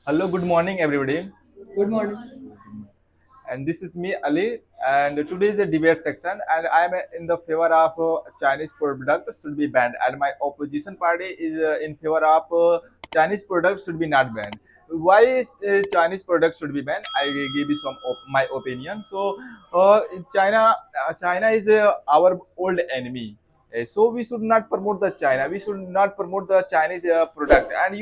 Hello, good morning, everybody. Good morning. And this is me, Ali. And today is the debate section, and I am in the favor of Chinese products should be banned, and my opposition party is in favor of Chinese products should be not banned. Why Chinese products should be banned? I will give you my opinion. So, China is our old enemy. So we should not promote the China. We should not promote the Chinese product. And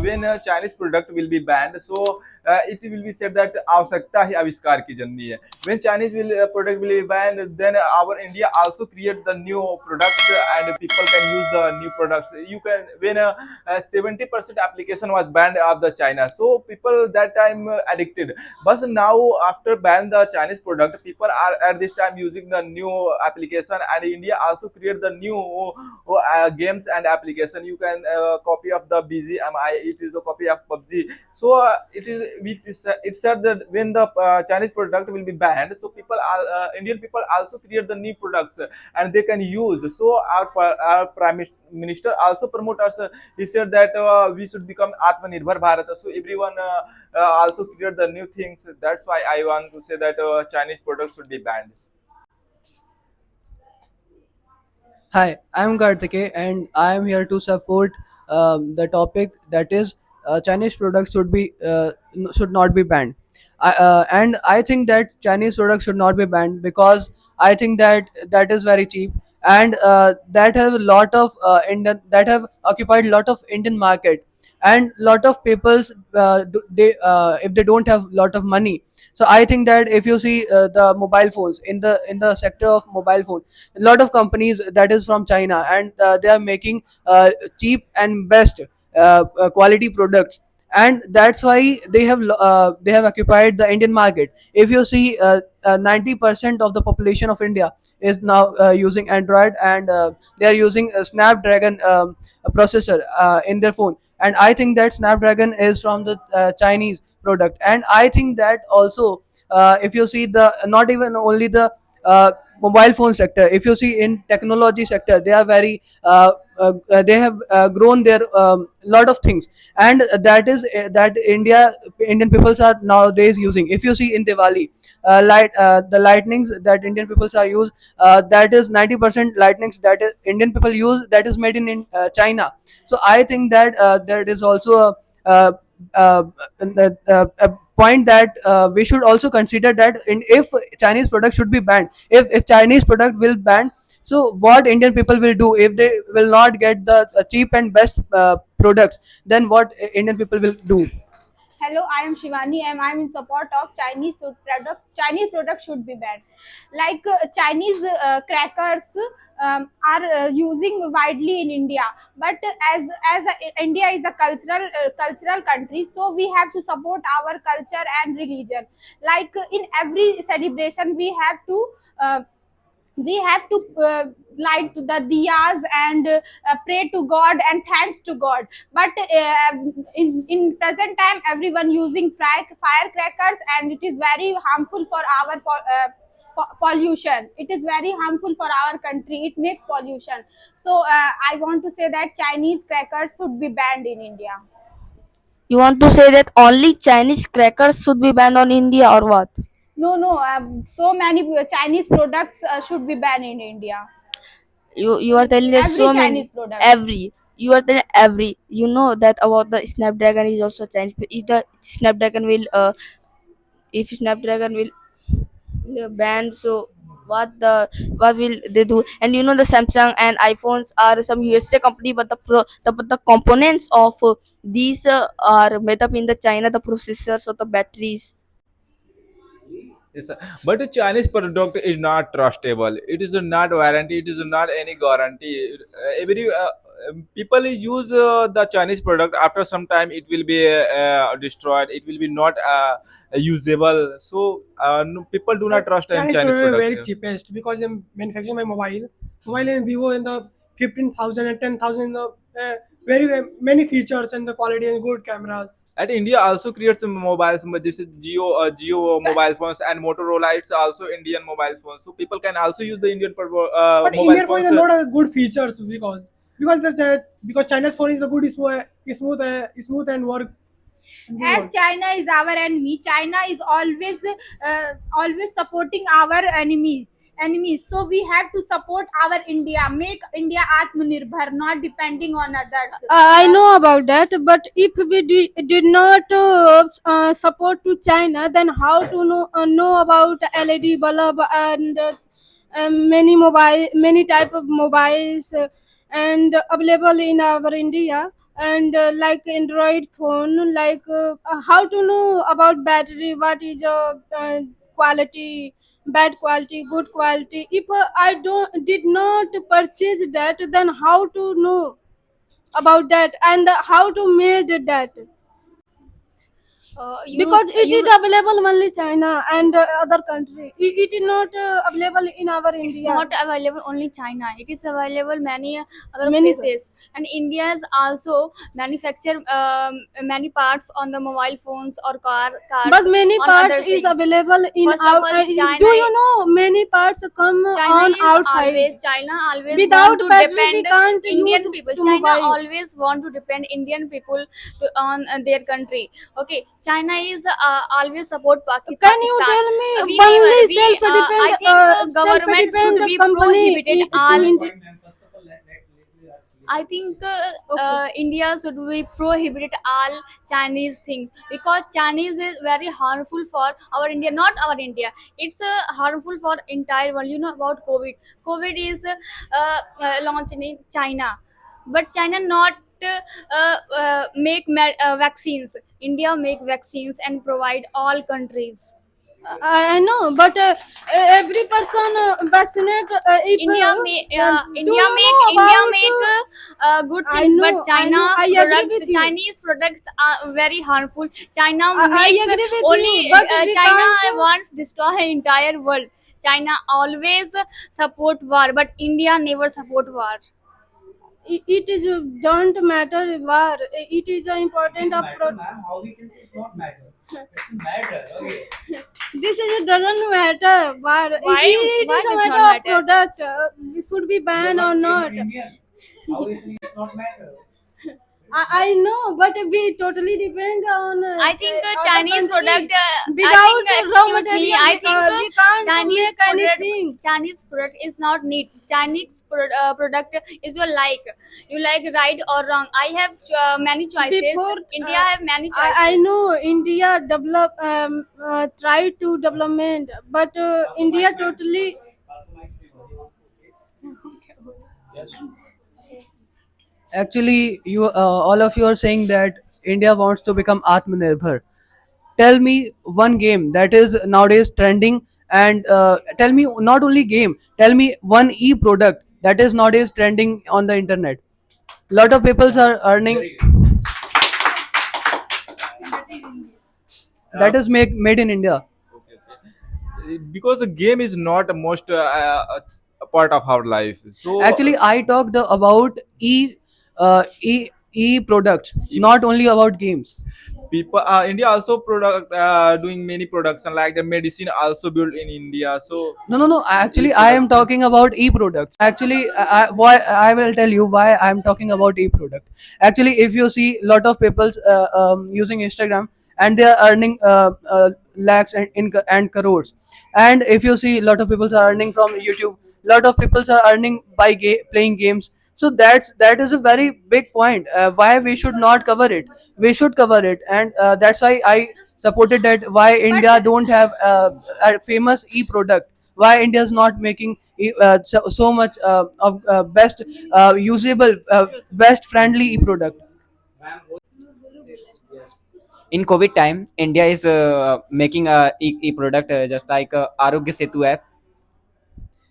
when a Chinese product will be banned, so it will be said that आवश्यकता ही आविष्कार की जननी है. When Chinese will product will be banned, then our India also create the new products and people can use the new products. You can when 70% application was banned of the China, so people that time addicted. But now after ban the Chinese product, people are at this time using the new application, and India also create the new games and application. You can copy of the BGMI. It is the copy of PUBG. So it said that when the Chinese product will be banned, so Indian people also create the new products and they can use. So our prime minister also promote us. He said that we should become Atmanirbhar Bharat. So everyone also create the new things. That's why I want to say that Chinese products should be banned. Hi, I'm Kartike and I am here to support the topic that is Chinese products should not be banned. And I think that Chinese products should not be banned because I think that is very cheap and that have a lot of Indian that have occupied a lot of Indian market and lot of people's they if they don't have lot of money. So I think that if you see the mobile phones in the sector of mobile phone, a lot of companies that is from China and they are making cheap and best quality products, and that's why they have occupied the Indian market. If you see 90% of the population of India is now using Android, and they are using a Snapdragon processor in their phone, and I think that Snapdragon is from the Chinese product. And I think that also if you see the not even only the mobile phone sector, if you see in technology sector, they are very they have grown their lot of things, and that Indian peoples are nowadays using. If you see in Diwali, the lightnings that Indian peoples are use, that is 90% lightnings that Indian people use, that is made in China. So I think that there is also uh, uh, a point that we should also consider that if Chinese product should be banned, if Chinese product will ban, so what Indian people will do if they will not get the cheap and best products, then what Indian people will do? Hello, I am Shivani and I am in support of Chinese food product. Chinese products should be banned. Like Chinese crackers are using widely in India, but India is a cultural country, so we have to support our culture and religion. Like in every celebration, uh, we have to light the diyas and pray to God and thanks to God. But in present time, everyone using firecrackers, and it is very harmful for our pollution. It is very harmful for our country. It makes pollution. So I want to say that Chinese crackers should be banned in India. You want to say that only Chinese crackers should be banned on India or what? No, no. So many Chinese products should be banned in India. You are telling that Every so Chinese many product. every you are telling every you know that about the Snapdragon is also Chinese. If the Snapdragon will if Snapdragon will ban, so what will they do? And you know the Samsung and iPhones are some USA company, but but the components of these are made up in the China, the processors or the batteries. Yes, sir. But the Chinese product is not trustable. It is not warranty. It is not any guarantee. Every people use the Chinese product. After some time, it will be destroyed. It will be not usable. So no, people do not trust in Chinese Chinese product are product. very cheapest because they manufacture my mobile and Vivo in the 15,000 and 10,000 in the very many features and the quality and good cameras. And India also creates some mobiles. This is Geo mobile phones, and Motorola. It's also Indian mobile phones. So people can also use the Indian But mobile Indian phone phones. is not a good features because China's phone is the good smooth and work As China is our enemy, China is always supporting our enemies. So we have to support our India, make India Atmanirbhar, not depending on others. I know about that, but if we did not support to China, then how to know about LED bulb and many type of mobiles and available in our India, and like Android phone, like how to know about battery, what is quality, bad quality, good quality. If I don't did not purchase that, then how to know about that, and how to made that, because it is available only China and other country. It is not available in our It's India. not available only China. It is available many other Many places, and India is also manufacture many parts on the mobile phones or cars. But many on parts other is things. available in First of our. all, China Do you know many parts come on outside? China always Without want to battery, we depend can't Indian use people. to China mobile. always want to depend Indian people on their country. Okay, China is always support Pakistan. Can you tell me We only never- we, self-depend, I think government should be prohibited all. I think India should be prohibited all Chinese things, because Chinese is very harmful for our India, not our India. It's harmful for entire world. You know about COVID. COVID is launched in China, but China not make vaccines. India make vaccines and provide all countries. I know, but every person vaccinate. If India make do India you make know India about, make good I things, know, but China I know, I agree products, with you. Chinese products are very harmful. China I makes agree with only you, but we China can't. wants destroy entire world. China always support war, but India never support war. It is don't matter war. It is important of How we can say it's not matter? It's matter. Okay. this is doesn't matter war. Why- It why is a does matter not of matter? product. We should be banned or not. Indian. How we say it's not matter? I know, but we totally depend on. I think other Chinese country. product. Without I think, raw excuse me, material, I think we can't Chinese make product, anything. Chinese product is not neat. Chinese product is your like. You like right or wrong. I have many choices. Before, India have many choices. I know India try to development, but India totally. Actually, you all of you are saying that India wants to become Atmanirbhar. Tell me one game that is nowadays trending, and tell me not only game. Tell me one e-product that is nowadays trending on the internet. Lot of people are earning. That is made in India. Because the game is not a most a part of our life. So Actually, I talked about e products, not only about games. people India also product doing many production like the medicine also built in India. So No. Actually, I am talking about e-products. Actually, why I will tell you why I am talking about e-product. Actually, if you see lot of people using Instagram, and they are earning lakhs and crores, and if you see lot of people are earning from YouTube, lot of people are earning by playing games. So that is a very big point. Why we should not cover it? We should cover it, and that's why I supported that. Why India don't have a famous e-product? Why India is not making so much of best usable, best friendly e-product? In COVID time, India is making a product just like Arogya Setu app.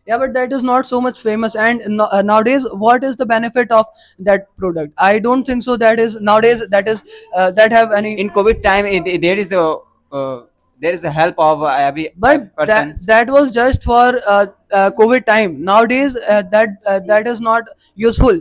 Yeah, but that is not so much famous. And nowadays, what is the benefit of that product? I don't think so. That is nowadays that have any. In COVID time, there is the help of every But person. that was just for COVID time. Nowadays, that is not useful.